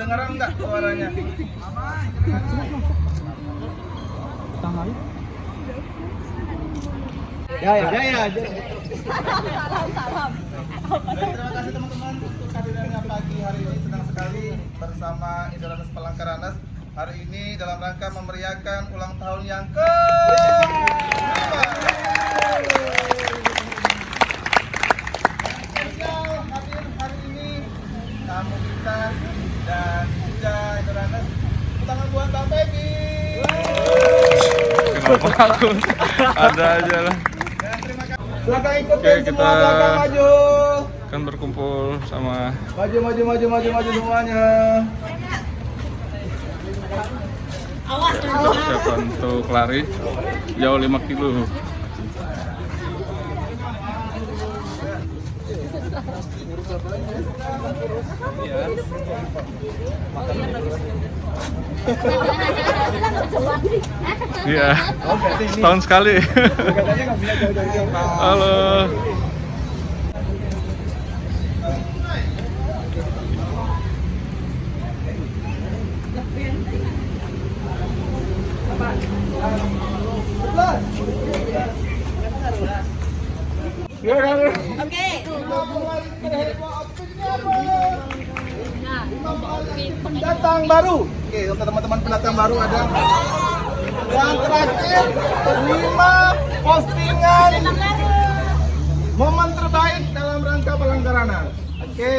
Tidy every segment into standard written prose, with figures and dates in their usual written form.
kedengaran nggak suaranya? Ya. Baik, terima kasih teman-teman untuk kehadirannya pagi hari ini. Senang sekali bersama Indra-Ranas Palangkarananas hari ini dalam rangka memeriahkan ulang tahun yang ke spesial hadir hari ini tamu kita dan juga Indra-Ranas. Tangan buat Bang Peggy. Kenapa aku? Ada aja lah. Belakang ikutin Oke, semua, kita- belakang maju. Kan berkumpul sama Maju semuanya. persiapan untuk lari jauh 5 kilo. Iya, setahun sekali. Halo. Pendatang baru. Oke, untuk teman-teman pendatang baru ada yang terakhir 5 postingan momen terbaik dalam rangka Palangkarananas. Oke.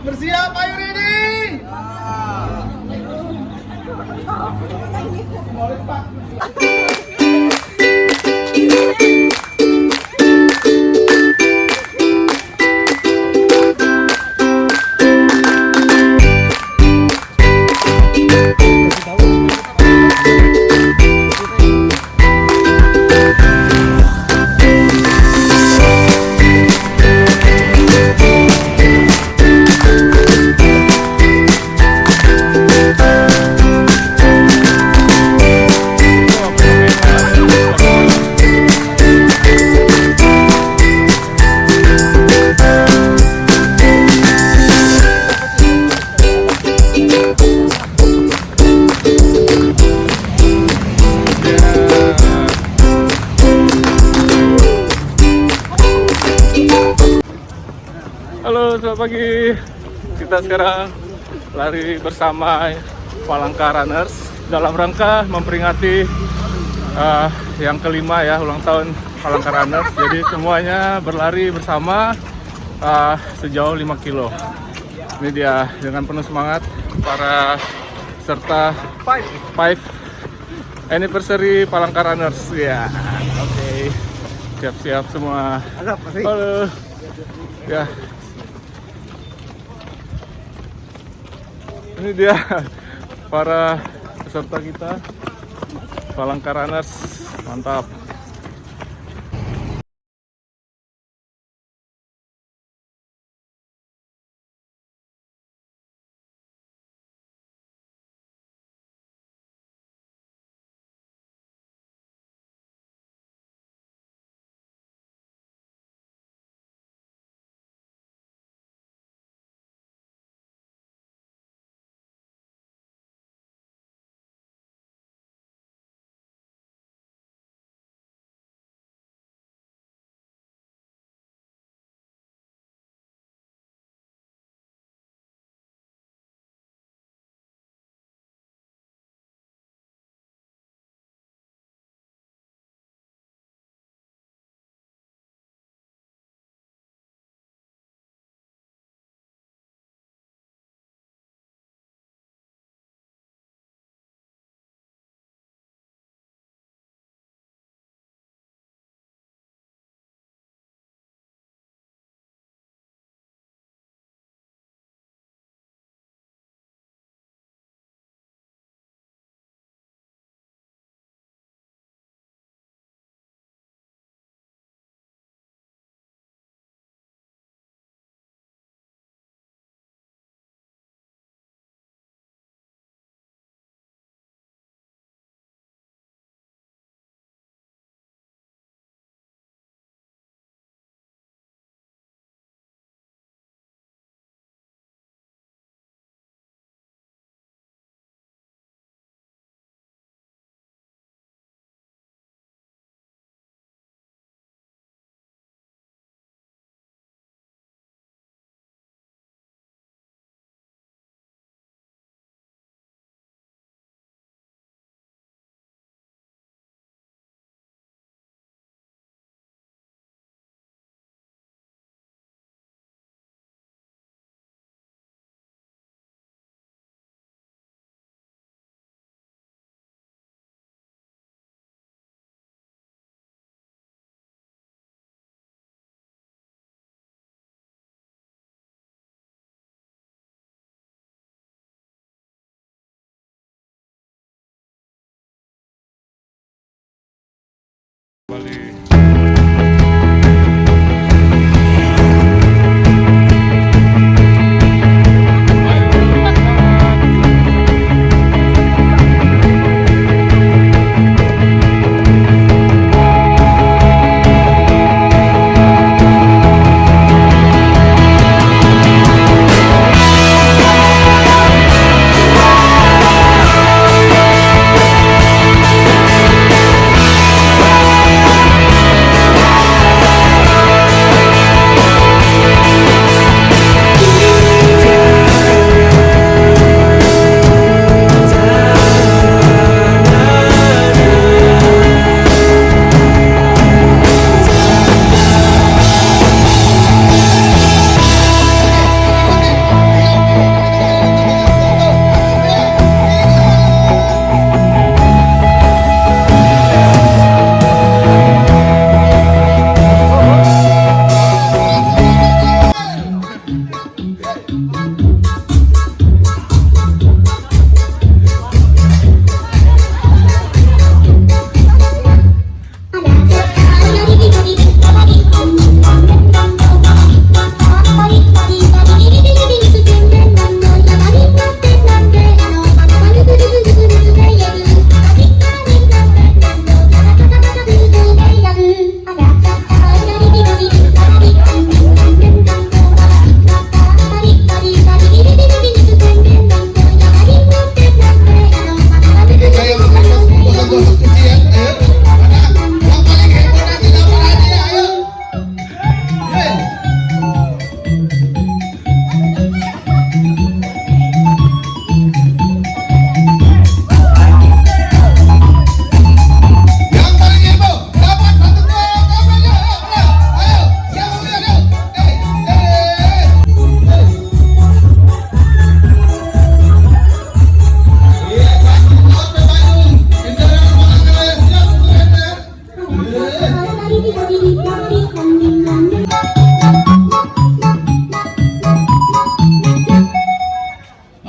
Bersiap, ayo ready. Boleh, Pak. Halo, selamat pagi. Kita sekarang lari bersama Palangkarananas dalam rangka memperingati yang kelima ya, ulang tahun Palangkarananas. Jadi semuanya berlari bersama sejauh 5 kilo. Ini dia dengan penuh semangat para peserta 5 anniversary Palangkarananas. Ya, oke. Siap-siap semua. Halo. Ya. Ini dia para peserta kita Palangkarananas, mantap. Kembali.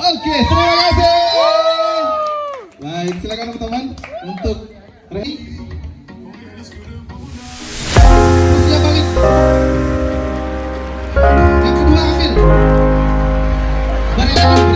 Oke, terima kasih. Baik, silakan teman-teman untuk ready. Terusnya balik. Yang kedua ambil. Balik lagi,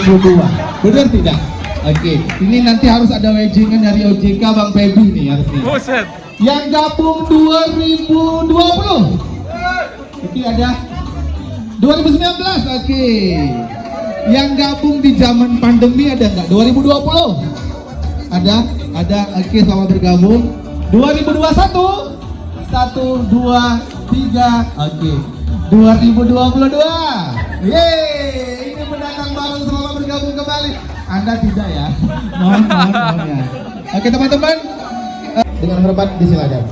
32. Benar tidak? Oke, ini nanti harus ada wedgingan dari OJK Bang Feby nih harusnya. Buset. Yang gabung 2020. Oke, ada 2019. Oke. Yang gabung di zaman pandemi ada nggak? 2020? Ada? Oke, selamat bergabung. 2021. 1, 2, 3. Oke. 2022. Yeay, ini pendatang baru, selamat bergabung kembali. Anda tidak ya? Mohon ya. Oke teman-teman, dengan harapan disilakan.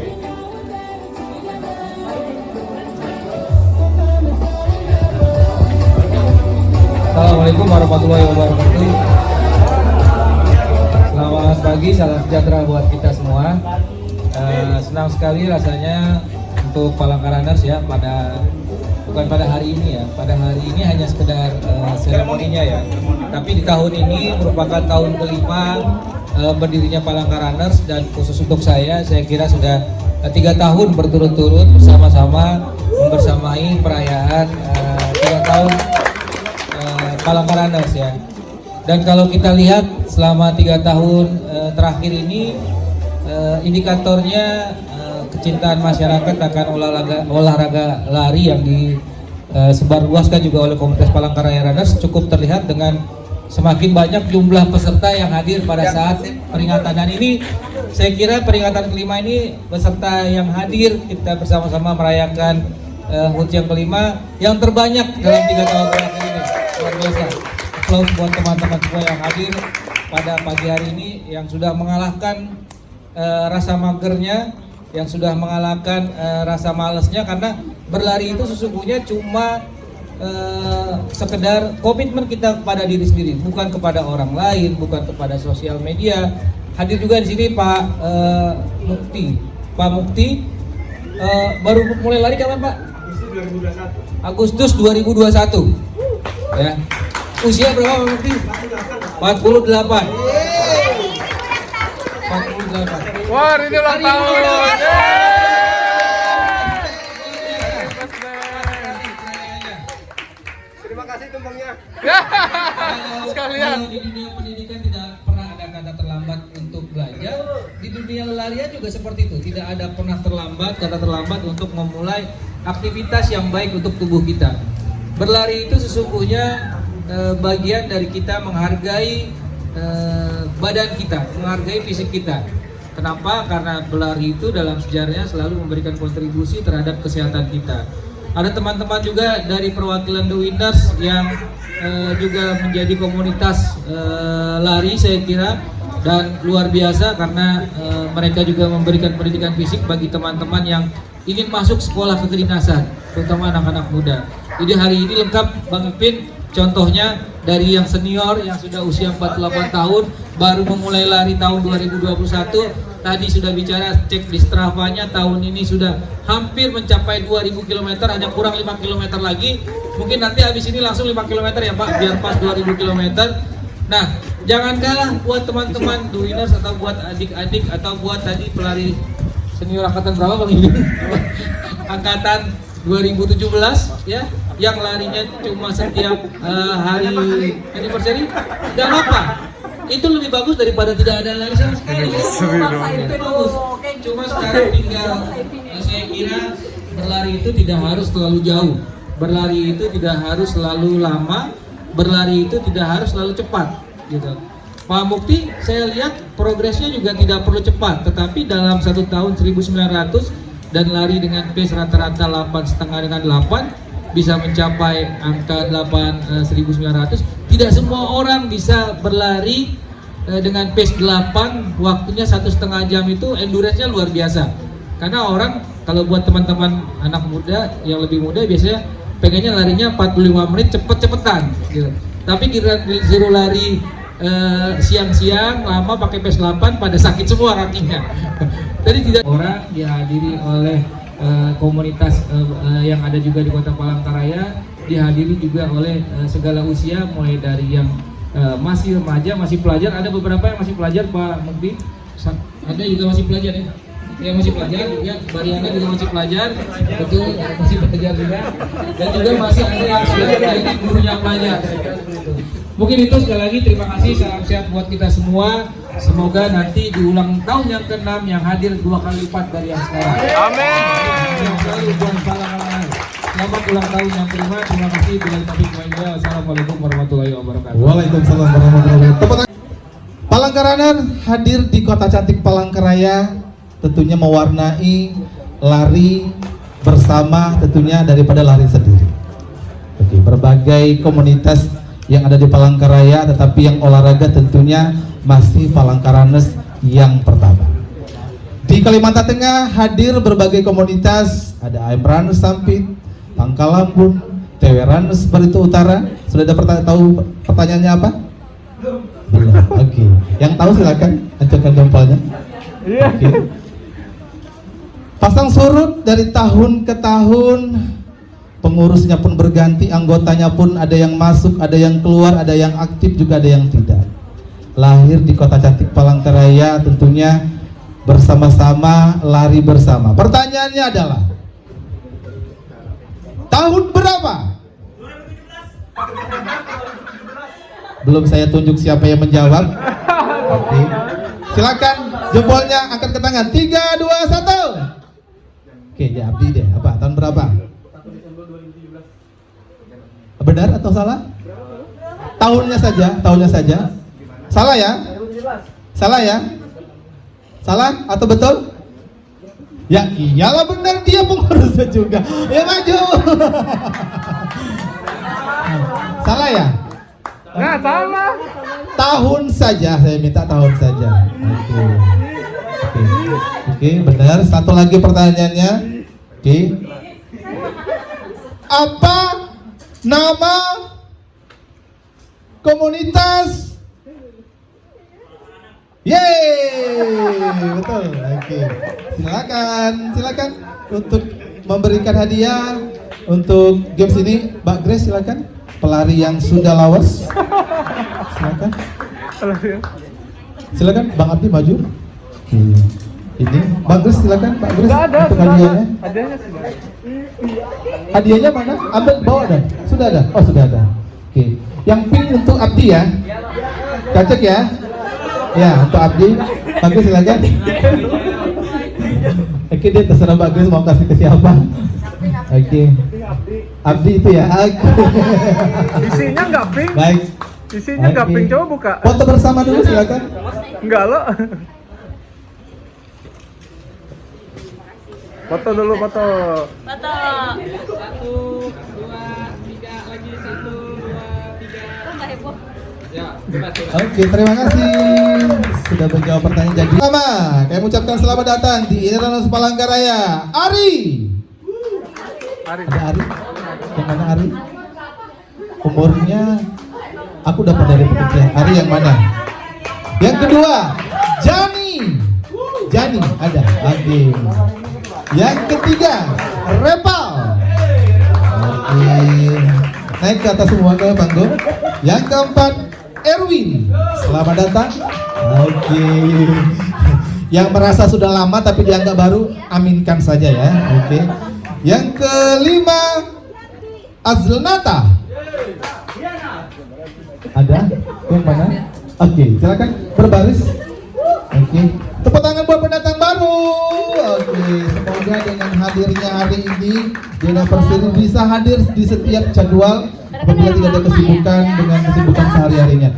Assalamualaikum warahmatullahi wabarakatuh. Selamat pagi, salam sejahtera buat kita semua. Senang sekali rasanya untuk Palangkarana's ya bukan pada hari ini ya. Pada hari ini hanya sekedar seremoninya ya. Tapi di tahun ini merupakan tahun kelima berdirinya Palangkarana's, dan khusus untuk saya kira sudah 3 tahun berturut-turut bersama-sama membersamai perayaan 3 tahun Palangkarana's ya. Dan kalau kita lihat selama 3 tahun terakhir ini, indikatornya kecintaan masyarakat akan olahraga lari yang disebarluaskan juga oleh komunitas Palangkarana's cukup terlihat dengan semakin banyak jumlah peserta yang hadir pada saat peringatan. Dan ini saya kira peringatan kelima ini peserta yang hadir, kita bersama-sama merayakan HUT yang kelima yang terbanyak dalam 3 tahun terakhir ini. Luar biasa. Aplaus buat teman-teman semua yang hadir pada pagi hari ini, yang sudah mengalahkan rasa magernya, yang sudah mengalahkan rasa malesnya, karena berlari itu sesungguhnya cuma sekedar komitmen kita kepada diri sendiri, bukan kepada orang lain, bukan kepada sosial media. Hadir juga di sini Pak Mukti. Baru mulai lari kapan Pak? Agustus 2021. Ya. Usia berapa Pak Mukti? 48. Wah, ini ulang tahun. Terima kasih tumpengnya. Sekalian. Kalau di dunia pendidikan tidak pernah ada kata terlambat untuk belajar, di dunia larian juga seperti itu. Tidak ada pernah kata terlambat untuk memulai aktivitas yang baik untuk tubuh kita. Berlari itu sesungguhnya bagian dari kita menghargai badan kita, menghargai fisik kita. Kenapa? Karena berlari itu dalam sejarahnya selalu memberikan kontribusi terhadap kesehatan kita. Ada teman-teman juga dari perwakilan The Winners yang juga menjadi komunitas lari saya kira, dan luar biasa karena mereka juga memberikan pendidikan fisik bagi teman-teman yang ingin masuk sekolah kedinasan, terutama anak-anak muda. Jadi hari ini lengkap Bang Ipin, contohnya dari yang senior yang sudah usia 48 tahun baru memulai lari tahun 2021. Tadi sudah bicara, cek di Strava-nya, tahun ini sudah hampir mencapai 2000 km, hanya kurang 5 km lagi. Mungkin nanti habis ini langsung 5 km ya Pak, biar pas 2000 km. Nah, jangan kalah buat teman-teman The Winners, atau buat adik-adik, atau buat tadi pelari senior angkatan berapa Bang Ibu? Angkatan 2017 ya, yang larinya cuma setiap hari anniversary. Gak apa-apa, itu lebih bagus daripada tidak ada lari sama sekali. Itu bagus. Cuma sekarang tinggal saya kira berlari itu tidak harus terlalu jauh, berlari itu tidak harus selalu lama, berlari itu tidak harus selalu cepat gitu. Pak Mukti, saya lihat progresnya juga tidak perlu cepat, tetapi dalam 1 tahun 1900 dan lari dengan pace rata-rata 8,5 dengan 8 bisa mencapai angka 1900. Tidak semua orang bisa berlari dengan pace 8, waktunya 1,5 jam, itu endurance-nya luar biasa. Karena orang, kalau buat teman-teman anak muda yang lebih muda, biasanya pengennya larinya 45 menit cepet-cepetan gitu. Tapi disuruh lari siang-siang lama pakai pace 8 pada sakit semua kakinya. Jadi tidak orang dihadiri oleh komunitas yang ada juga di Kota Palangkaraya, dihadiri juga oleh segala usia, mulai dari yang masih remaja, masih pelajar. Ada beberapa yang masih pelajar Pak Mukti, ada juga masih pelajar ya, yang masih pelajar juga. Bariana juga masih pelajar, betul, masih pelajar juga. Dan juga masih ada yang sudah menjadi gurunya pelajar. Mungkin itu, sekali lagi terima kasih, salam sehat buat kita semua. Semoga nanti di ulang tahun yang ke-6 yang hadir 2 kali lipat dari yang sekarang. Amin. Selalu buat Palangkaraya. Selamat ulang tahun yang ke-5. Terima kasih. Assalamualaikum warahmatullahi wabarakatuh. Waalaikumsalam warahmatullahi wabarakatuh. Palangkaraya hadir di kota cantik Palangkaraya, tentunya mewarnai lari bersama, tentunya daripada lari sendiri. Oke, berbagai komunitas yang ada di Palangkaraya, tetapi yang olahraga tentunya masih Palangkaranes yang pertama. Di Kalimantan Tengah hadir berbagai komunitas, ada Aimranus Sampit, Pangkalambun, Teweranus Barito Utara. Sudah ada tahu pertanyaannya apa? Belum. Oke. Yang tahu silakan acungkan jempolnya. Oke. Pasang surut dari tahun ke tahun, pengurusnya pun berganti, anggotanya pun ada yang masuk, ada yang keluar, ada yang aktif juga ada yang tidak. Lahir di kota cantik Palangkaraya, tentunya bersama-sama lari bersama. Pertanyaannya adalah tahun berapa? Belum saya tunjuk siapa yang menjawab. Oke. Silakan jempolnya angkat ke tangan. 3, 2, 1. Oke, ya Abdi deh. Apa? Tahun berapa? Benar atau salah? Tahunnya saja. Salah ya? Salah ya? Salah atau betul? Ya iyalah benar, dia pengurusnya juga. Ya maju. Salah ya? Nggak salah. Tahun saja, saya minta tahun saja. Oke, benar. Satu lagi pertanyaannya. Oke. Apa nama komunitas? Yeay, betul. Oke. Silakan untuk memberikan hadiah untuk games ini. Mbak Grace silakan. Pelari yang sudah lawas. Silakan Bang Abdi maju. Ini Bang Grace silakan Pak Grace untuk hadiahnya. Hadiahnya mana? Ambil bawa dah. Sudah ada. Oh sudah ada. Oke. Yang pink untuk Abdi ya. Cocok ya. Ya untuk Abdi. Bang Grace silakan. Oke, dia terserah Mbak Grace mau kasih ke siapa. Oke. Abdi itu ya. Isinya nggak pink. Baik. Isinya nggak pink. Coba buka. Foto bersama dulu silakan. Enggak lo. Foto dulu, foto. 1, 2, 3, lagi 1, 2, 3. Ya, Oke, terima kasih sudah menjawab pertanyaan. Jadi pertama, kami ucapkan selamat datang di Indranas Palangkaraya. Ari. Ada Ari? Yang mana Ari? Umurnya aku dapat dari pekerja. Ari yang mana? Yang kedua, Jani. Jani ada. Oke. Yang ketiga, Repal. Oke. Naik ke atas semua ke panggung. Yang keempat, Erwin. Selamat datang. Oke. Yang merasa sudah lama tapi dianggap baru, aminkan saja ya. Oke. Yang kelima, Azlnata. Ada? Yang mana? Oke, silakan berbaris. Oke. Tepuk tangan buat pendatang baru. Oke, semoga dengan hadirnya hari ini Dina Persiri bisa hadir di setiap jadwal apabila tidak ada kesibukan dengan kesibukan sehari-harinya.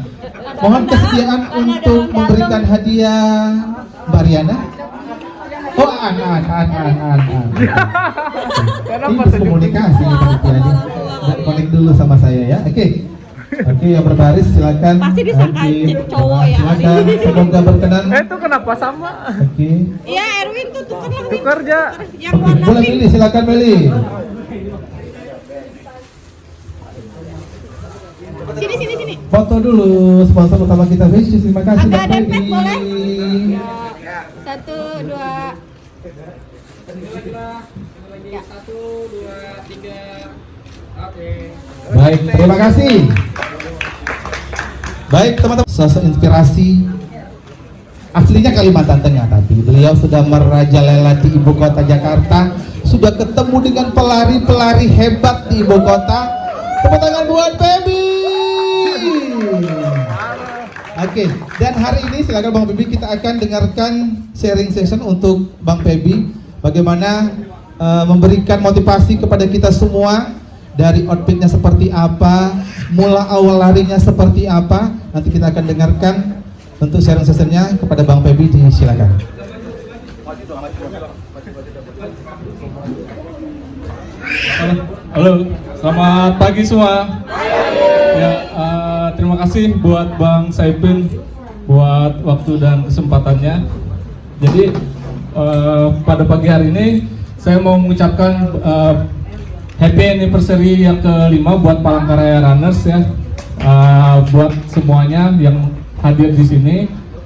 Mohon kesediaan untuk memberikan hadiah Mbak Riana. Oh, ini komunikasi panitianya. Connect dulu sama saya ya. Oke. Oke, yang berbaris silakan. Pasti disangka cowok ya. Silakan, semoga berkenan. Itu kenapa sama? Oke. Iya, Erwin tuh tukar lah. Tukar aja. Yang Oke, warna boleh pink. pilih, silakan pilih. Sini. Foto dulu sponsor utama kita, Wishes. Terima kasih Agak Mbak dempet Feby. boleh? 1, 2. Ya. 1, 2, 3. Oke. Baik, terima kasih. Baik teman-teman, sosok inspirasi aslinya Kalimantan Tengah, tapi beliau sudah merajalela di ibu kota Jakarta, sudah ketemu dengan pelari-pelari hebat di ibu kota. Tepuk tangan buat Feby. Oke, dan hari ini silakan Bang Pebi, kita akan dengarkan sharing session untuk Bang Pebi bagaimana memberikan motivasi kepada kita semua dari outfitnya seperti apa, mula awal larinya seperti apa. Nanti kita akan dengarkan untuk sharing sessionnya kepada Bang Pebi, silakan. Halo, selamat pagi semua. Ya, terima kasih buat Bang Saipin buat waktu dan kesempatannya. Jadi pada pagi hari ini saya mau mengucapkan happy anniversary yang ke-5 buat Palangkaraya Runners ya. Buat semuanya yang hadir di sini,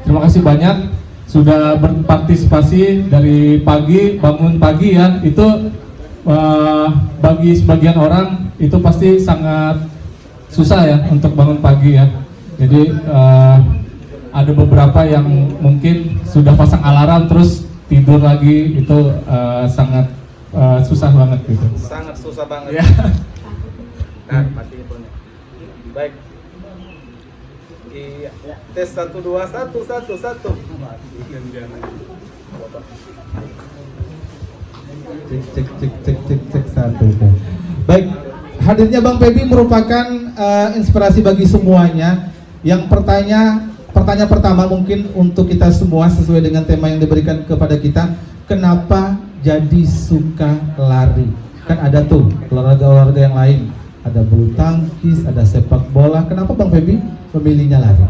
terima kasih banyak sudah berpartisipasi dari pagi, bangun pagi ya. Itu bagi sebagian orang itu pasti sangat susah ya untuk bangun pagi ya. Jadi ada beberapa yang mungkin sudah pasang alarm terus tidur lagi, itu sangat susah banget gitu. Sangat susah banget. Ya. Nah, mati infonya. Baik. Iya. Tes 1 2 1 1 1. Cek 1. Baik. Hadirnya Bang Pebi merupakan inspirasi bagi semuanya. Yang pertanyaan pertama mungkin untuk kita semua sesuai dengan tema yang diberikan kepada kita, kenapa jadi suka lari? Kan ada tuh olahraga-olahraga yang lain, ada bulu tangkis, ada sepak bola. Kenapa Bang Pebi memilihnya lari?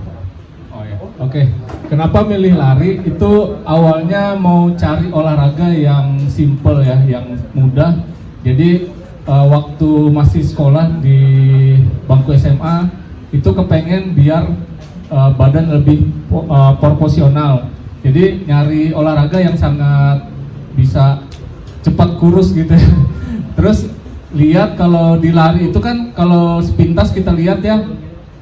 Oh ya, oke. Kenapa milih lari? Itu awalnya mau cari olahraga yang simple ya, yang mudah. Jadi waktu masih sekolah di bangku SMA itu kepengen biar badan lebih proporsional. Jadi nyari olahraga yang sangat bisa cepat kurus gitu ya. Terus lihat kalau di lari itu kan kalau sepintas kita lihat ya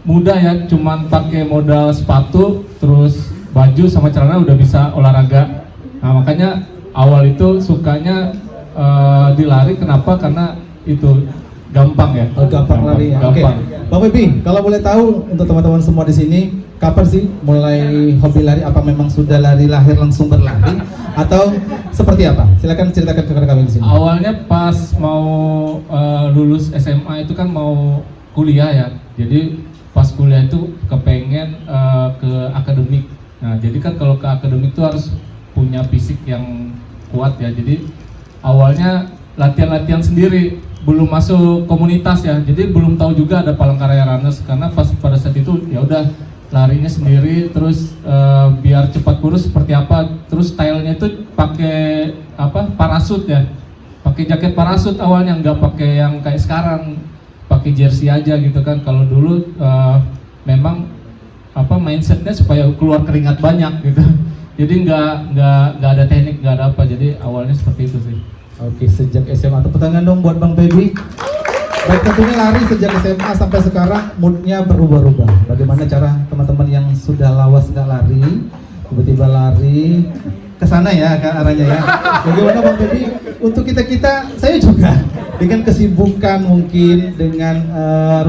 mudah ya, cuman pakai modal sepatu terus baju sama celana udah bisa olahraga. Nah makanya awal itu sukanya di lari. Kenapa? Karena itu gampang ya. Gampang lari ya. Gampang. Oke. Bang Pebi, kalau boleh tahu untuk teman-teman semua di sini, kapan sih mulai hobi lari? Apa memang sudah lari lahir langsung berlari atau seperti apa? Silakan ceritakan kepada kami di sini. Awalnya pas mau lulus SMA itu kan mau kuliah ya. Jadi pas kuliah itu kepengen ke akademik. Nah, jadi kan kalau ke akademik itu harus punya fisik yang kuat ya. Jadi awalnya latihan-latihan sendiri, belum masuk komunitas ya. Jadi belum tahu juga ada Palangkaraya Runners, karena pada saat itu ya udah larinya sendiri, terus biar cepat kurus seperti apa. Terus stylenya itu pakai parasut ya. Pakai jaket parasut awalnya, nggak pakai yang kayak sekarang, pakai jersey aja gitu kan. Kalau dulu memang mindsetnya supaya keluar keringat banyak gitu. Jadi nggak ada teknik, nggak ada apa. Jadi awalnya seperti itu sih. Oke, sejak SMA. Tepuk tangan dong buat Bang Pebi. Baik, tentunya lari sejak SMA sampai sekarang moodnya berubah-ubah. Bagaimana cara teman-teman yang sudah lawas nggak lari, tiba-tiba lari ke sana ya, ke arahnya ya. Bagaimana Bang Pebi? Untuk kita, saya juga dengan kesibukan mungkin, dengan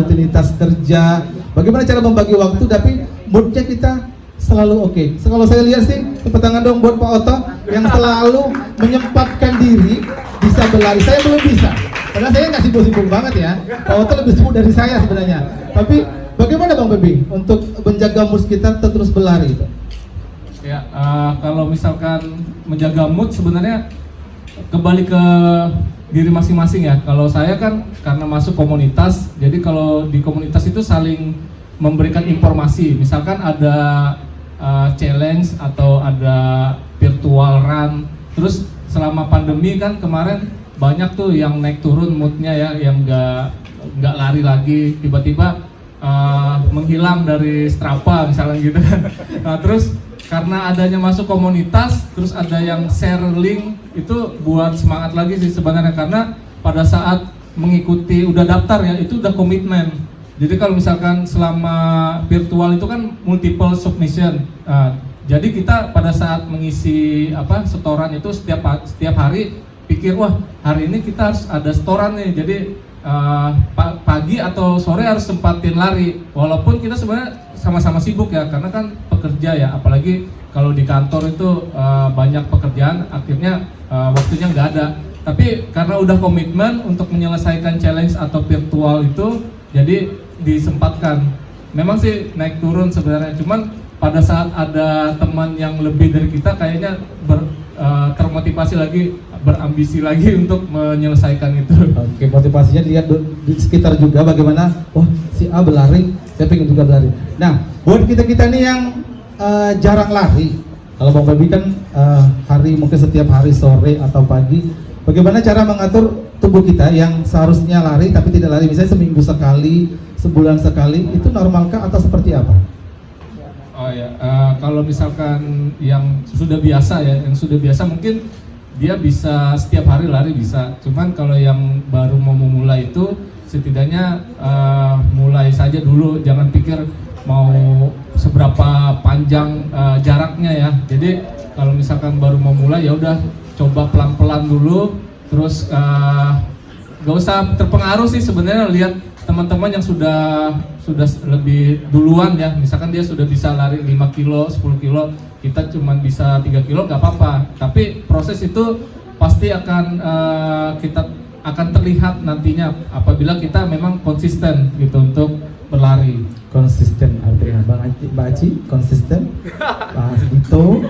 rutinitas kerja, bagaimana cara membagi waktu, tapi moodnya kita selalu oke. Kalau saya lihat sih, tepuk tangan dong buat Pak Oto yang selalu menyempatkan diri bisa berlari. Saya belum bisa, karena saya nggak sibuk-sibuk banget ya. Pak Oto lebih sibuk dari saya sebenarnya. Tapi bagaimana Bang Pebi untuk menjaga mood kita terus berlari itu? Ya, kalau misalkan menjaga mood sebenarnya kembali ke diri masing-masing ya. Kalau saya kan karena masuk komunitas, jadi kalau di komunitas itu saling memberikan informasi. Misalkan ada challenge atau ada virtual run. Terus selama pandemi kan kemarin banyak tuh yang naik turun moodnya ya, yang nggak lari lagi, tiba-tiba menghilang dari Strava misalnya gitu. Nah terus karena adanya masuk komunitas, terus ada yang share link, itu buat semangat lagi sih sebenarnya. Karena pada saat mengikuti udah daftar ya, itu udah komitmen. Jadi kalau misalkan selama virtual itu kan multiple submission. Jadi kita pada saat mengisi setoran itu setiap hari pikir, wah hari ini kita harus ada setoran nih. Jadi pagi atau sore harus sempatin lari, walaupun kita sebenarnya sama-sama sibuk ya, karena kan pekerja ya, apalagi kalau di kantor itu banyak pekerjaan, akhirnya waktunya nggak ada. Tapi karena udah komitmen untuk menyelesaikan challenge atau virtual itu, jadi disempatkan. Memang sih naik turun sebenarnya, cuman pada saat ada teman yang lebih dari kita kayaknya termotivasi lagi, berambisi lagi untuk menyelesaikan itu. Oke, motivasinya dilihat di sekitar juga bagaimana, wah si A berlari, saya pengen juga berlari. Nah, buat kita nih yang jarang lari, kalau Bang Feby kan mungkin setiap hari sore atau pagi, bagaimana cara mengatur tubuh kita yang seharusnya lari tapi tidak lari, misalnya seminggu sekali, sebulan sekali, itu normalkah atau seperti apa? Oh ya, kalau misalkan yang sudah biasa ya, mungkin dia bisa setiap hari lari bisa. Cuman kalau yang baru mau memulai itu setidaknya mulai saja dulu, jangan pikir mau seberapa panjang jaraknya ya. Jadi kalau misalkan baru mau mulai ya udah coba pelan-pelan dulu, terus gak usah terpengaruh sih sebenarnya, lihat teman-teman yang sudah lebih duluan ya, misalkan dia sudah bisa lari 5 kilo, 10 kilo, kita cuma bisa 3 kilo gak apa-apa, tapi proses itu pasti kita akan terlihat nantinya apabila kita memang konsisten gitu untuk berlari. Konsisten artinya Mbak Aci konsisten, Pak Dito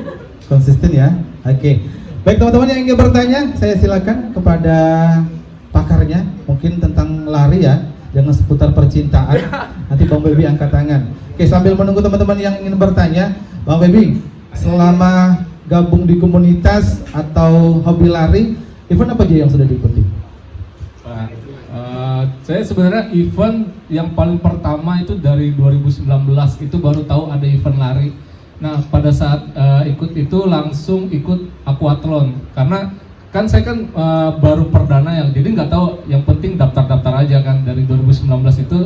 konsisten ya. Oke, baik teman-teman yang ingin bertanya, saya silakan kepada pakarnya, mungkin tentang lari ya, jangan seputar percintaan. Nanti Bang Feby angkat tangan. Oke, sambil menunggu teman-teman yang ingin bertanya, Bang Feby, selama gabung di komunitas atau hobi lari, event apa aja yang sudah diikuti? Saya sebenarnya event yang paling pertama itu dari 2019 itu baru tahu ada event lari. Nah pada saat ikut itu langsung ikut aquathlon, karena kan saya kan baru perdana ya, jadi nggak tahu, yang penting daftar-daftar aja kan. Dari 2019 itu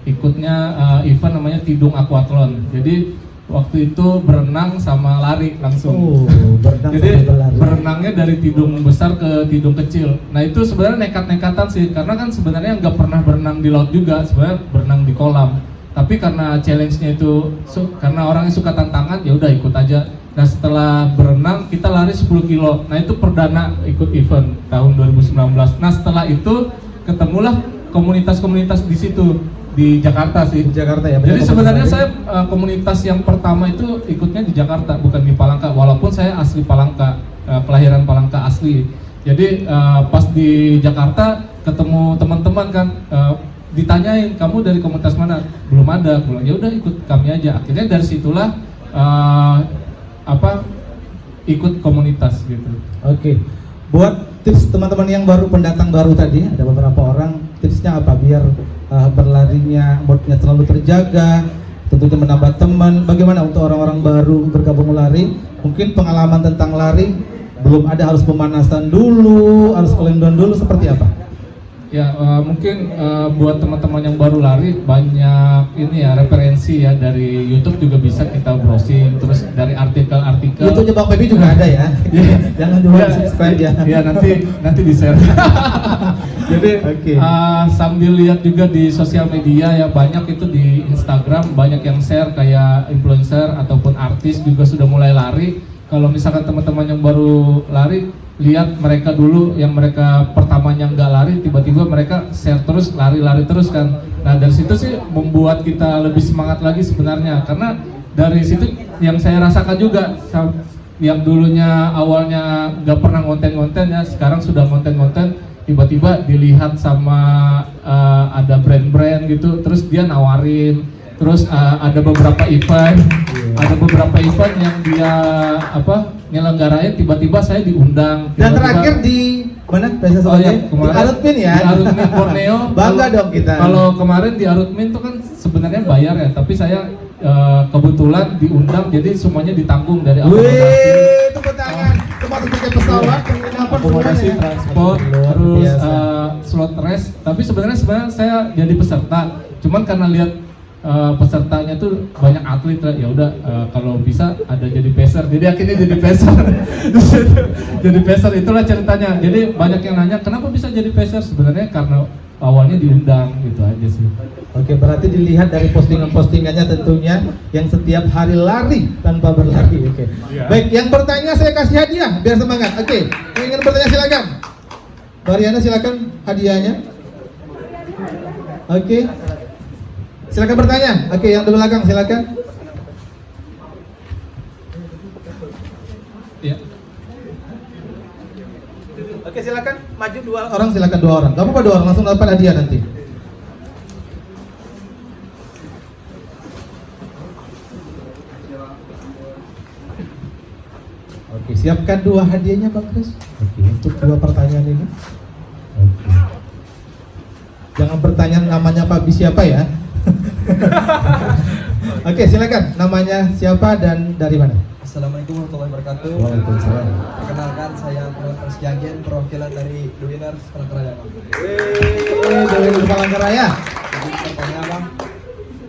ikutnya event namanya Tidung Aquathlon, jadi waktu itu berenang sama lari langsung. Jadi berenangnya dari tidung besar ke tidung kecil. Nah itu sebenarnya nekat-nekatan sih, karena kan sebenarnya nggak pernah berenang di laut juga, sebenarnya berenang di kolam. Tapi karena challenge-nya itu, karena orangnya suka tantangan, ya udah ikut aja. Nah setelah berenang kita lari 10 kilo. Nah itu perdana ikut event tahun 2019. Nah setelah itu ketemulah komunitas-komunitas di situ. Di Jakarta sih. Di Jakarta ya. Jadi sebenarnya saya komunitas yang pertama itu ikutnya di Jakarta, bukan di Palangka. Walaupun saya asli Palangka, kelahiran Palangka asli. Jadi pas di Jakarta ketemu teman-teman kan, ditanyain kamu dari komunitas mana? Belum ada. Bilang ya udah ikut kami aja. Akhirnya dari situlah ikut komunitas gitu. Oke. Buat tips teman-teman yang pendatang baru tadi, ada beberapa orang, tipsnya apa biar berlarinya moodnya selalu terjaga, tentunya menambah teman. Bagaimana untuk orang-orang baru bergabung lari? Mungkin pengalaman tentang lari belum ada, harus pemanasan dulu, harus cool down dulu, seperti apa? Ya mungkin buat teman-teman yang baru lari banyak ini ya, referensi ya, dari YouTube juga bisa kita browsing, terus dari artikel-artikel. YouTube-nya Bang Feby juga ada ya. Jangan lupa subscribe ya. Ya nanti di share. Jadi sambil lihat juga di sosial media ya, banyak itu di Instagram banyak yang share, kayak influencer ataupun artis juga sudah mulai lari. Kalau misalkan teman-teman yang baru lari, lihat mereka dulu yang mereka pertamanya nggak lari, tiba-tiba mereka share terus, lari terus kan. Nah dari situ sih membuat kita lebih semangat lagi sebenarnya, karena dari situ yang saya rasakan juga, yang dulunya awalnya nggak pernah ngonten-ngonten ya, sekarang sudah ngonten-ngonten, tiba-tiba dilihat sama ada brand-brand gitu, terus dia nawarin, terus ada beberapa event. Ada beberapa event yang dia nyelenggarain, tiba-tiba saya diundang. Dan terakhir di mana? Di Arutmin ya. Di Arutmin Borneo. Bangga dong kita. Kalau kemarin di Arutmin tuh kan sebenarnya bayar ya, tapi saya kebetulan diundang, jadi semuanya ditanggung dari akomodasi. Tepuk tangan. Termasuk tiket pesawat, penginapan, akomodasi, transport, terus slot race. Tapi sebenarnya saya jadi peserta. Cuman karena lihat pesertanya tuh banyak atlet, ya udah kalau bisa ada jadi peser, jadi akhirnya jadi peser. Jadi peser, itulah ceritanya. Jadi banyak yang nanya kenapa bisa jadi peser, sebenarnya karena awalnya diundang gitu aja sih. Oke, berarti dilihat dari postingan-postingannya tentunya yang setiap hari lari tanpa berlari. Oke. Iya. Baik, yang bertanya saya kasih hadiah biar semangat. Oke, yang ingin bertanya silakan. Mariana silakan hadiahnya. Oke. Silakan bertanya. Oke, yang di belakang silakan. Ya. Oke, silakan maju 2 orang, silakan 2 orang. Gak apa-apa 2 orang, langsung dapat hadiah nanti. Oke, siapkan 2 hadiahnya Bang Kris. Oke, untuk 2 pertanyaan ini. Oke. Jangan pertanyaan namanya Pak Bi siapa ya. Oke, silakan. Namanya siapa dan dari mana? Assalamualaikum warahmatullahi wabarakatuh. Waalaikumsalam. Perkenalkan, saya Muhammad Kiagen, perwakilan dari The Winners Palangkaraya, Bang. Dari Palangkaraya. Jadi pertanyaan, Bang,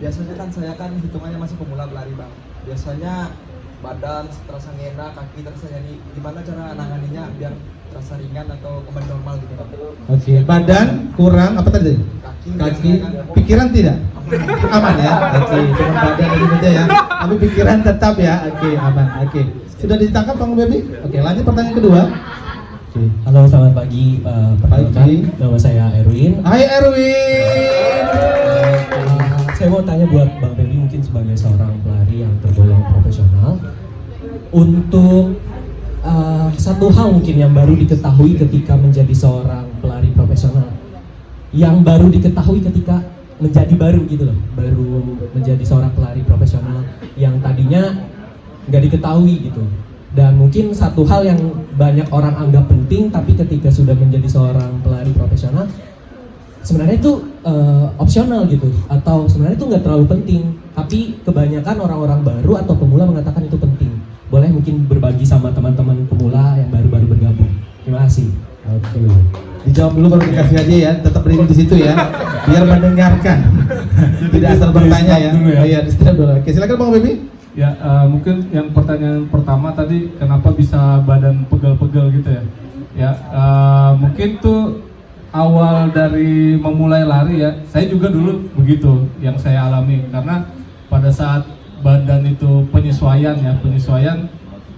biasanya kan saya kan hitungannya masih pemula pelari, Bang. Biasanya badan terasa enak, kaki terasa nyeri. Gimana cara nanganinya biar terasa ringan atau kembali normal gitu, Bang? Oke, badan kurang apa tadi? Kaki, pikiran tidak? Aman ya? Oke, cuma badan ini aja ya. Tapi pikiran tetap ya. Oke, aman. Oke. Sudah ditangkap Bang Baby? Oke, lanjut pertanyaan kedua. Oke. Halo, selamat pagi. Perkenalkan, Pagi. nama saya Erwin. Hai Erwin. Saya mau tanya buat Bang Febri, mungkin sebagai seorang pelari yang tergolong profesional, untuk satu hal mungkin yang baru diketahui ketika menjadi seorang pelari profesional, yang baru diketahui ketika menjadi baru gitu loh, baru menjadi seorang pelari profesional yang tadinya nggak diketahui gitu. Dan mungkin satu hal yang banyak orang anggap penting, tapi ketika sudah menjadi seorang pelari profesional, sebenarnya itu opsional gitu, atau sebenarnya itu nggak terlalu penting. Tapi kebanyakan orang-orang baru atau pemula mengatakan itu penting. Boleh mungkin berbagi sama teman-teman pemula yang baru-baru bergabung. Terima kasih. Oke. Dijawab dulu baru dikasih hadiah ya. Tetap berdiri di situ ya, biar mendengarkan. Tidak asal bertanya ya. Dulu ya. Oh iya, di stop dulu. Oke, silakan Bang Baby. Ya, mungkin yang pertanyaan pertama tadi, kenapa bisa badan pegel-pegel gitu ya? Ya, mungkin tuh awal dari memulai lari ya. Saya juga dulu begitu yang saya alami, karena pada saat badan itu penyesuaian,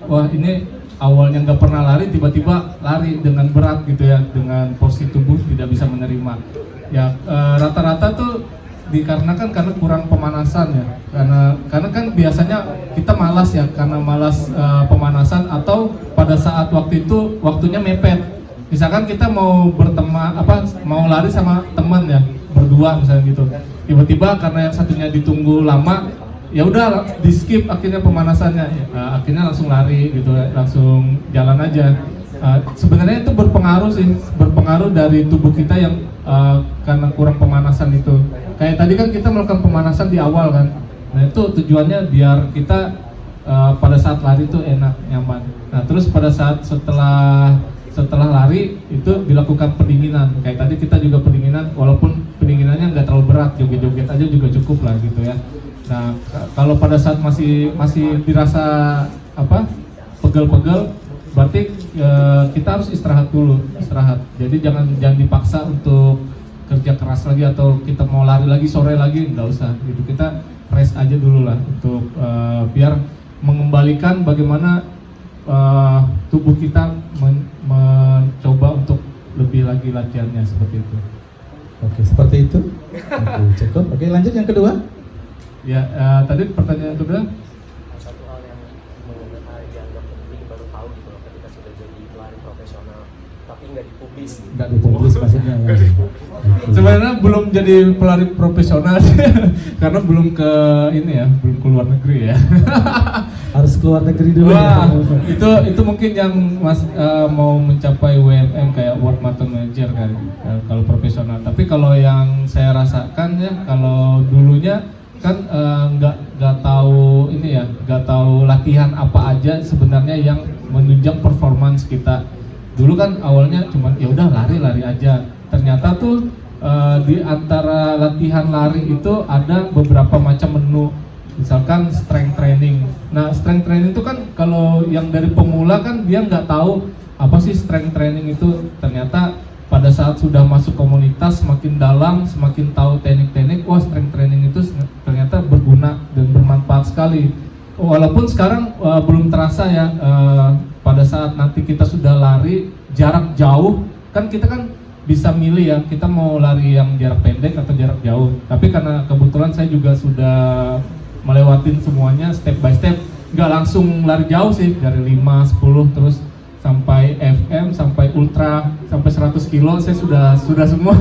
wah ini awalnya nggak pernah lari, tiba-tiba lari dengan berat gitu ya, dengan posisi tubuh tidak bisa menerima. Ya, rata-rata tuh dikarenakan karena kurang pemanasan ya, karena kan biasanya kita malas ya, karena malas pemanasan, atau pada saat waktu itu waktunya mepet. Misalkan kita mau mau lari sama teman ya, berdua misalnya gitu, tiba-tiba karena yang satunya ditunggu lama, ya udah di skip akhirnya pemanasannya, akhirnya langsung lari gitu, langsung jalan aja. Sebenarnya itu berpengaruh dari tubuh kita yang karena kurang pemanasan itu. Kayak tadi kan kita melakukan pemanasan di awal kan, nah itu tujuannya biar kita pada saat lari itu enak, nyaman. Nah terus pada saat setelah lari itu dilakukan pendinginan. Kayak tadi kita juga pendinginan, walaupun pendinginannya nggak terlalu berat, joget-joget aja juga cukup lah gitu ya. Nah, kalau pada saat masih dirasa pegel-pegel, berarti kita harus istirahat dulu. Jadi jangan dipaksa untuk kerja keras lagi, atau kita mau lari lagi sore lagi, nggak usah gitu. Kita rest aja dulu lah, untuk biar mengembalikan bagaimana tubuh kita mencoba untuk lebih lagi latihannya, seperti itu. Oke, seperti itu. Oke, cukup. Oke, lanjut yang kedua. Ya, tadi pertanyaan kedua. Satu hal yang dianggap penting baru tahu gitu loh ketika sudah jadi pelari profesional, tapi nggak dipublis. Nggak dipublis maksudnya ya. Oke. Sebenarnya belum jadi pelari profesional karena belum ke belum ke luar negeri ya. Harus keluar negeri dulu Wah, ya. itu mungkin yang mau mencapai WMM kayak World Marathon Manager kan, kalau profesional. Tapi kalau yang saya rasakan ya, kalau dulunya kan nggak tahu nggak tahu latihan apa aja sebenarnya yang menunjang performance kita. Dulu kan awalnya cuma ya udah lari aja. Ternyata tuh di antara latihan lari itu ada beberapa macam menu. Misalkan strength training. Nah, strength training itu kan kalau yang dari pemula kan dia nggak tahu apa sih strength training itu. Ternyata pada pada saat sudah masuk komunitas semakin dalam, semakin tahu teknik-teknik, wah strength training itu ternyata berguna dan bermanfaat sekali. Walaupun sekarang belum terasa ya, pada saat nanti kita sudah lari jarak jauh, kan kita kan bisa milih ya, kita mau lari yang jarak pendek atau jarak jauh. Tapi karena kebetulan saya juga sudah melewatin semuanya step by step, nggak langsung lari jauh sih, dari 5, 10 terus sampai FM, sampai ultra, sampai 100 kilo saya sudah semua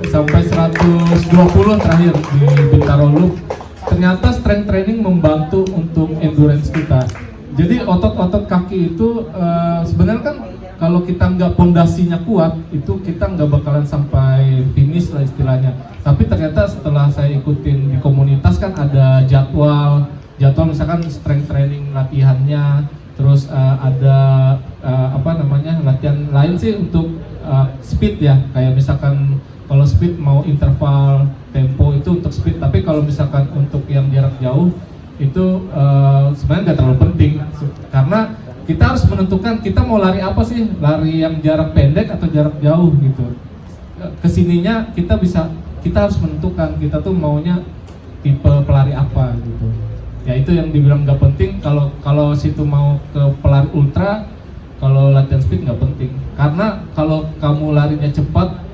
sampai 120 terakhir di Bintaro Loop. Ternyata strength training membantu untuk endurance kita. Jadi otot-otot kaki itu sebenarnya kan kalau kita nggak pondasinya kuat, itu kita nggak bakalan sampai finish lah istilahnya. Tapi ternyata setelah saya ikutin di komunitas kan ada jadwal misalkan strength training latihannya, terus ada latihan lain sih untuk speed ya, kayak misalkan kalau speed mau interval tempo itu untuk speed, tapi kalau misalkan untuk yang jarak jauh itu sebenarnya nggak terlalu penting karena kita harus menentukan kita mau lari apa sih, lari yang jarak pendek atau jarak jauh gitu. Kesininya kita harus menentukan kita tuh maunya tipe pelari apa gitu. Ya itu yang dibilang nggak penting. Kalau situ mau ke pelari ultra, kalau latihan speed nggak penting karena kalau kamu larinya cepat,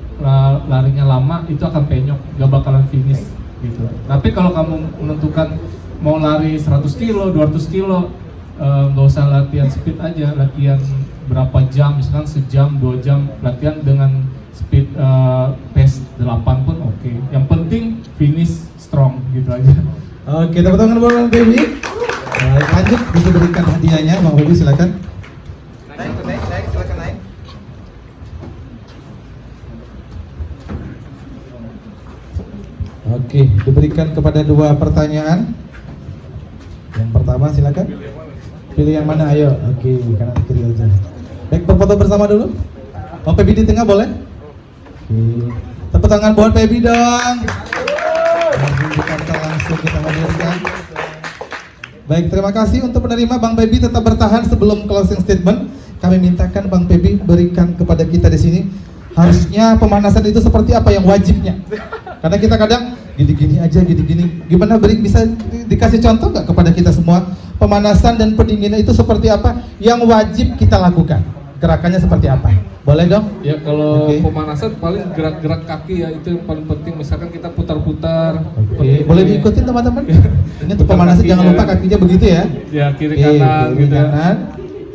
larinya lama itu akan penyok, nggak bakalan finish gitu. Tapi kalau kamu menentukan mau lari 100 kilo, 200 kilo, nggak usah latihan speed aja, latihan berapa jam, misalkan sejam, 2 jam, latihan dengan speed pace 8 pun oke. Yang penting finish strong gitu aja. Oke, tepuk tangan buat Bang Baby. Baik, lanjut bisa berikan hadiahnya, Bang Baby silakan. Naik, silakan naik. Oke, diberikan kepada 2 pertanyaan. Yang pertama silakan. Pilih yang mana? Ayo. Oke, kanan kiri aja. Baik, berfoto bersama dulu. Bang Baby di tengah boleh? Oke. Tepuk tangan buat Baby dong. Langsung kita hadirkan. Baik, terima kasih untuk penerima. Bang Baby tetap bertahan sebelum closing statement. Kami mintakan Bang Baby berikan kepada kita di sini. Harusnya pemanasan itu seperti apa yang wajibnya? Karena kita kadang gini-gini aja, gini-gini. Gimana bisa dikasih contoh nggak kepada kita semua? Pemanasan dan pendinginan itu seperti apa yang wajib kita lakukan? Gerakannya seperti apa? Boleh dong? Ya kalau Oke. pemanasan paling gerak-gerak kaki ya, itu yang paling penting. Misalkan kita putar-putar. Oke, boleh diikutin teman-teman? Ini untuk pemanasan jangan lupa kakinya begitu ya. Ya kiri Oke, kanan kiri gitu. kanan.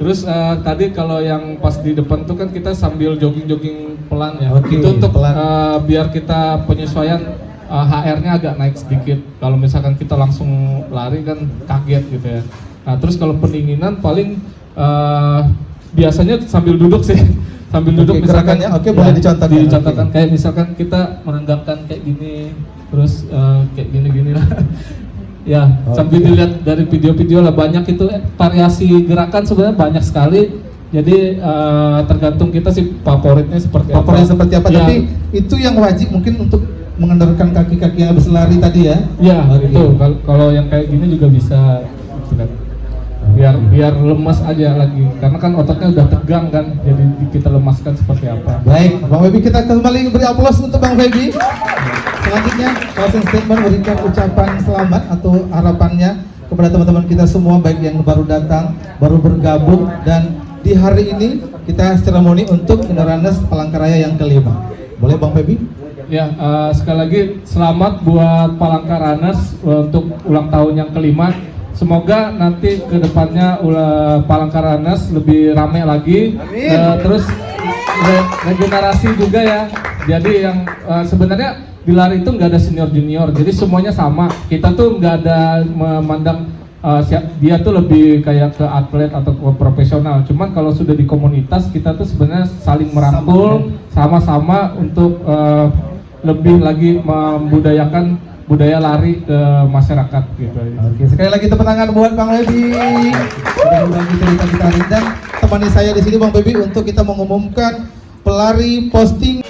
Terus tadi kalau yang pas di depan tuh kan kita sambil jogging-jogging pelan ya. Oke, Itu untuk pelan. biar kita penyesuaian HR-nya agak naik sedikit. Kalau misalkan kita langsung lari kan kaget gitu ya. Nah terus kalau pendinginan paling biasanya sambil duduk sih. Sambil duduk Oke, misalkan gerakannya, oke, boleh dicontohkan. Dicontohkan Oke. kayak misalkan kita merenggangkan kayak gini, terus kayak gini-gini lah. Ya, sambil dilihat dari video-video lah, banyak itu variasi gerakan sebenarnya banyak sekali. Jadi tergantung kita sih favoritnya seperti apa. Favoritnya seperti apa? Ya. Tapi itu yang wajib mungkin untuk mengendalikan kaki-kaki yang habis lari tadi ya. Ya, Oke. itu kalau yang kayak gini juga bisa gitu kan. Biar lemas aja lagi, karena kan ototnya udah tegang kan, jadi kita lemaskan seperti apa. Baik, Bang Baby, kita kembali beri aplaus untuk Bang Baby. Selanjutnya, closing statement berikan ucapan selamat atau harapannya kepada teman-teman kita semua, baik yang baru datang, baru bergabung, dan di hari ini kita seremoni untuk Indorunner Palangkaraya yang kelima. Boleh Bang Baby? Ya, sekali lagi selamat buat Palangkarunners untuk ulang tahun yang kelima. Semoga nanti kedepannya Palangkarunners lebih ramai lagi. Terus regenerasi juga ya. Jadi yang sebenarnya di lari itu nggak ada senior junior, jadi semuanya sama. Kita tuh nggak ada memandang dia tuh lebih kayak ke atlet atau ke profesional. Cuman kalau sudah di komunitas kita tuh sebenarnya saling merangkul sama-sama untuk lebih lagi membudayakan budaya lari ke masyarakat gitu. Oke, sekali lagi tepuk tangan buat Bang Baby. Sudah berbagi cerita kita hari dan temani saya di sini Bang Baby untuk kita mengumumkan pelari posting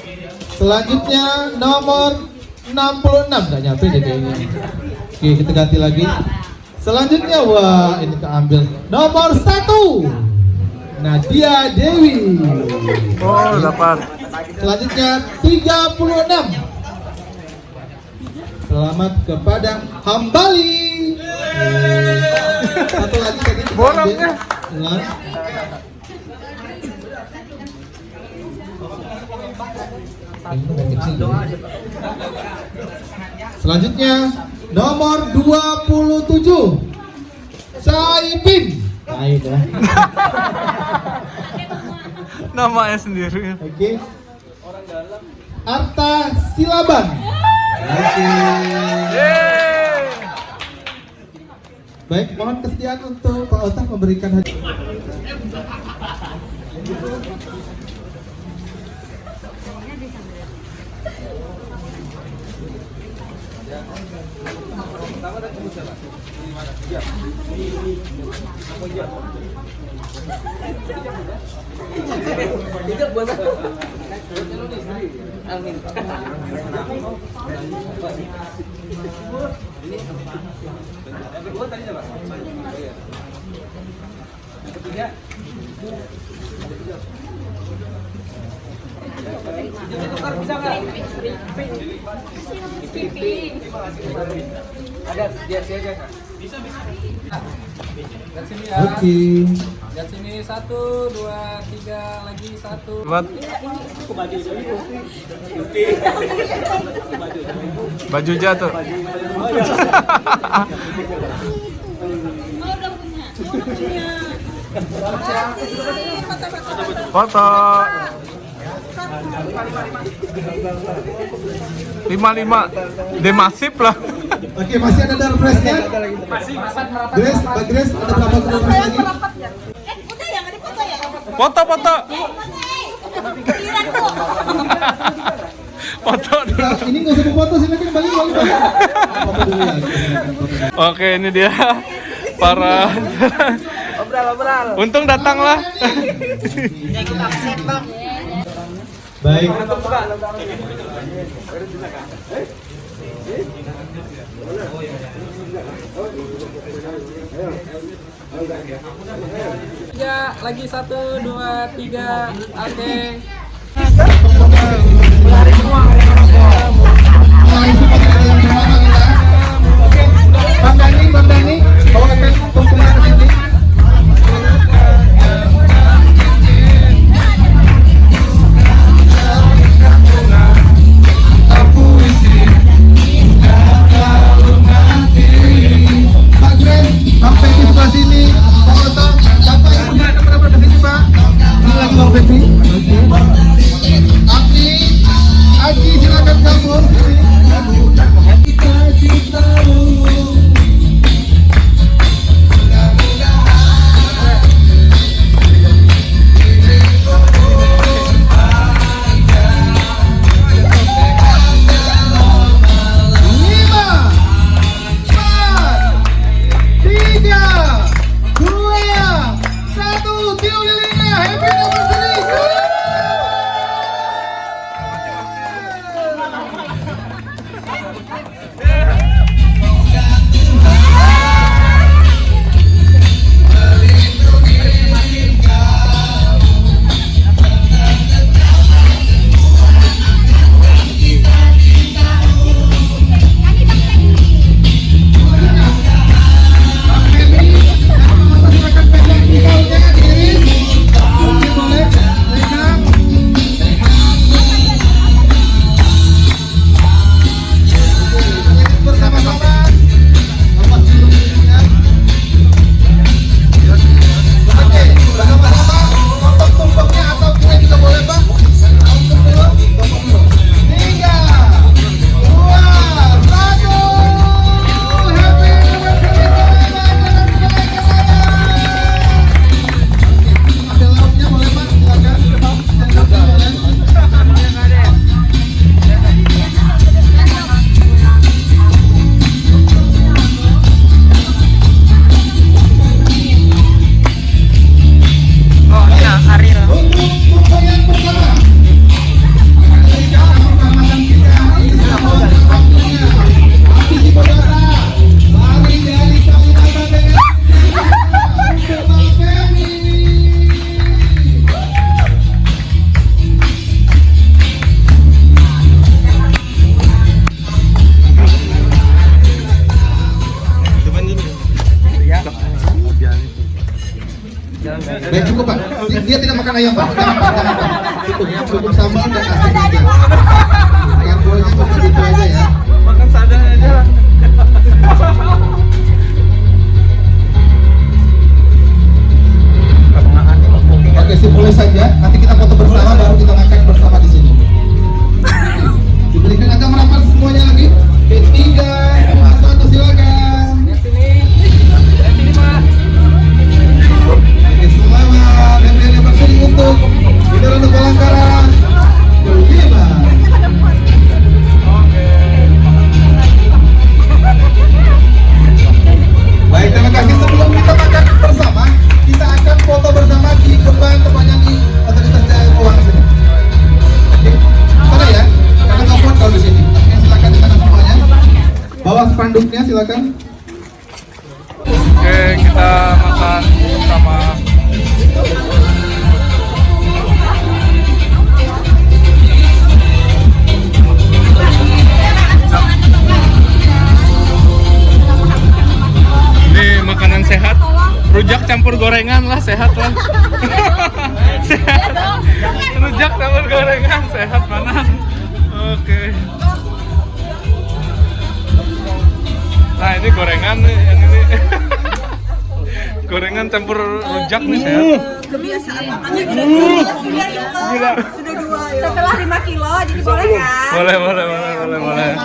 selanjutnya nomor 66. Nggak nyampe deh kayaknya. Oke, kita ganti lagi. Selanjutnya, wah ini keambil nomor 1 Nadia Dewi. Oh, dapat. Selanjutnya 36. Selamat kepada Hambali. Satu lagi tadi kita Borongnya. ambil. Selanjutnya nomor 27 Saipin. Baik ya. Namanya sendiri. Oke. Arta Silaban. Oke. Baik, mohon kesediaan untuk Pak Otah memberikan hadiah. Oke. Lihat sini 1, 2, 3 lagi 1. Buat baju jatuh. Foto. 55 demasif lah. Oke, masih ada door prize-nya? Grace, Mbak Grace, ada berapa door prize lagi? Udah ya, nggak dipoto ya? Foto. Giliran tuh. Foto dulu. Nah, ini nggak usah foto sih, nanti kembali. Foto dulu ya. Oke, ini dia para untung datanglah. Baik. Ya, lagi 1, 2, 3. Oke. Bang Dani, bawakan tumpulan ke sini. Pak Gren, sampai di sebelah sini. Pak Otto, Bapak yang punya kamera ke sini, Pak. Ini lagi Bang Pepi. Oke. Aji, silakan kamu. Kita tahu Baik, cukup Pak. Dia tidak makan ayam Pak. Jangan Pak, jangan Pak. Cukup sambal dan asin aja. Ayam kuahnya cukup itu aja ya. Makan seadanya aja. Oke, mulai saja. Nanti kita foto bersama, baru kita makan bersama di sini. Diberikan agak merapat semuanya lagi. P3, 2, 1, silakan. Oke, selamat happy anniversary untuk Widodo Palangkara kelima. Baik, terima kasih. Sebelum kita makan bersama, kita akan foto bersama di depan tepatnya di Otoritas Jaya Keuangan sini. Oke, sana ya. Karena nggak muat kalau di sini. Oke, silakan di sana semuanya. Bawa spanduknya silakan. Oke, kita makan sama. Ini makanan sehat, rujak campur gorengan lah, sehat lah. Sehat. Rujak campur gorengan, sehat mana? Oke. Nah ini gorengan nih, yang ini. Gorengan campur rujak nih sehat. Kebiasaan makannya sudah 2 setelah 5 kilo jadi boleh kan? Boleh.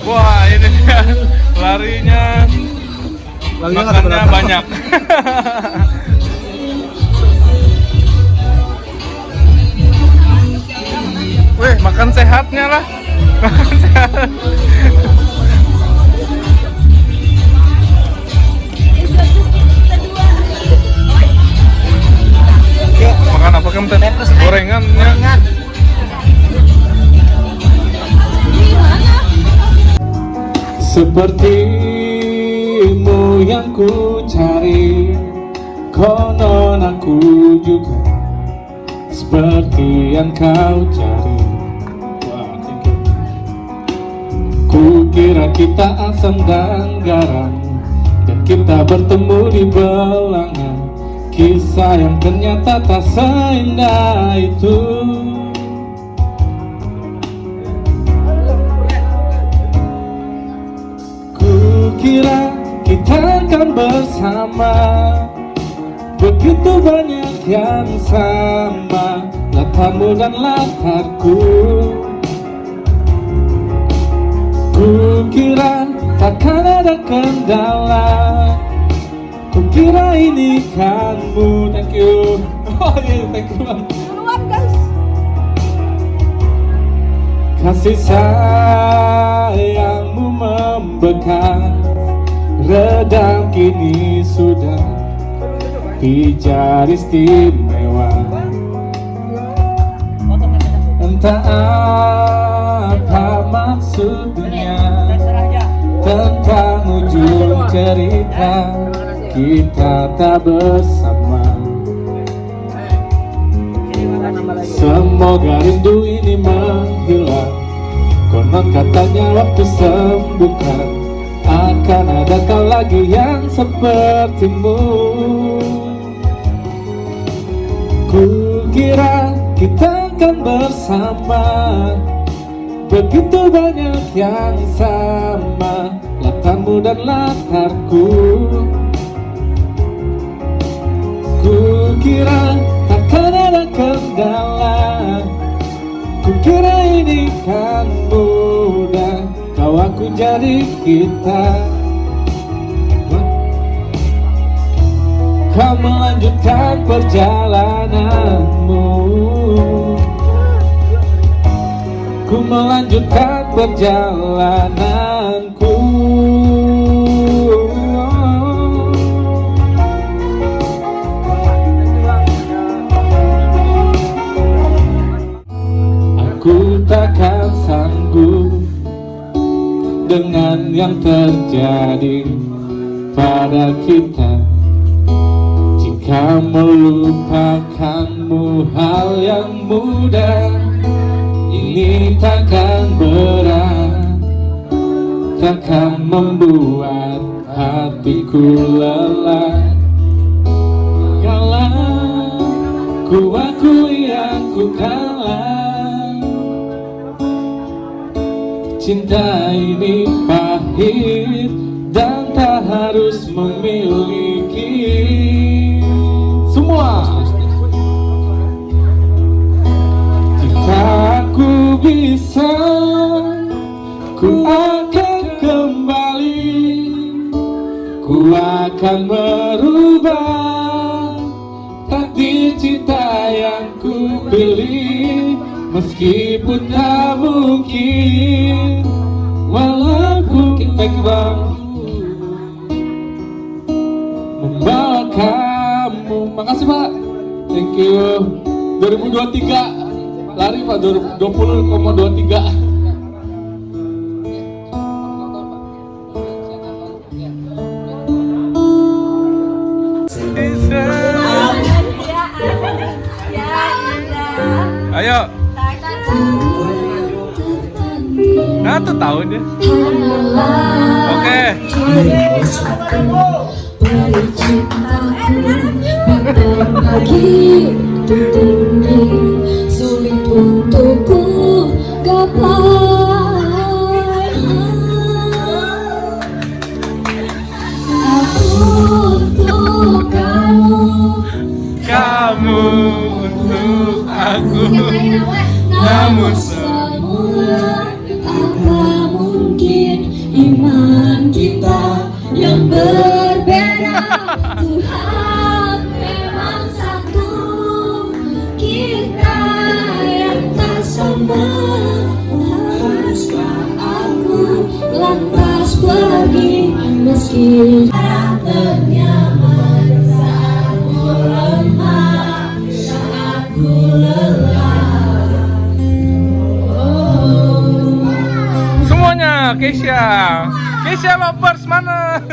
Wah ini dia larinya makannya banyak. Weh, makan sehatnya lah. Makan sehat. Makan apa kamu teh? Gorengannya. Sepertimu yang ku cari, konon aku juga seperti yang kau cari. Wah, thank you. Ku kira kita asam dan garam, dan kita bertemu di belanga. Kisah yang ternyata tak seindah itu. Kira kita akan bersama, begitu banyak yang sama, latarmu dan latarku. Ku kira takkan ada kendala, ku kira ini kanmu. Thank you. Oh iya, thank you. Duluan guys. Kasih sayangmu membekas, redam kini sudah pijar istimewa. Entah apa maksudnya tentang ujung cerita kita tak bersama. Semoga rindu ini menghilang, konon katanya waktu sembuhkan, akan ada kau lagi yang sepertimu. Ku kira kita akan bersama, begitu banyak yang sama, latarmu dan latarku. Ku kira takkan ada kendala, ku kira ini kan mudah, kau aku jadi kita. Kau melanjutkan perjalananmu, ku melanjutkan perjalananku. Aku takkan sanggup dengan yang terjadi pada kita. Jika melupakanmu hal yang mudah, ini takkan berat, takkan membuat hatiku lelah. Kalah, ku akui aku kalah. Cinta ini pahit dan tak harus memiliki. Semua. Jika aku bisa, ku akan kembali, ku akan merubah takdir cinta yang ku pilih. Meskipun tak mungkin, walaupun kita membawa kamu. Makasih Pak, thank you. 2023 lari Pak, 20,23. Ayo. Nah tuh tahu dia. Oke. Beri cintaku datang pagi itu tinggi, sulit untukku gapai. Aku untuk kamu, Kamu untuk aku. namun semula apa mungkin iman kita yang berbeda. Tuhan memang satu, kita yang tak sama. Haruskah aku lantas pergi meski ternyaman saat ku lemah, saat ku lelah. Semuanya Keisha. Keisha lovers mana?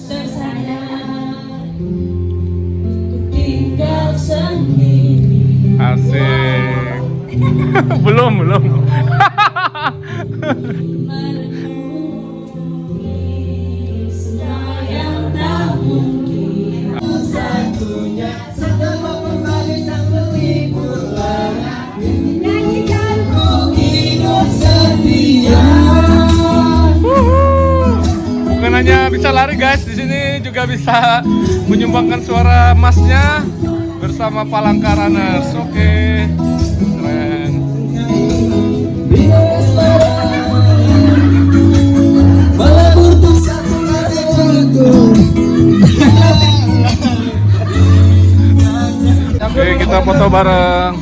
Tersayang, ku tinggal sendiri. Asik. belum. Merenungi semua yang tak mungkin. Satunya setelah kembali sang pelipur lengan, menyanyikan ku hidup setia. Bukan hanya bisa lari guys, di sini juga bisa menyumbangkan suara emasnya bersama Palangka Runners. Oke, keren. Oke, kita foto bareng.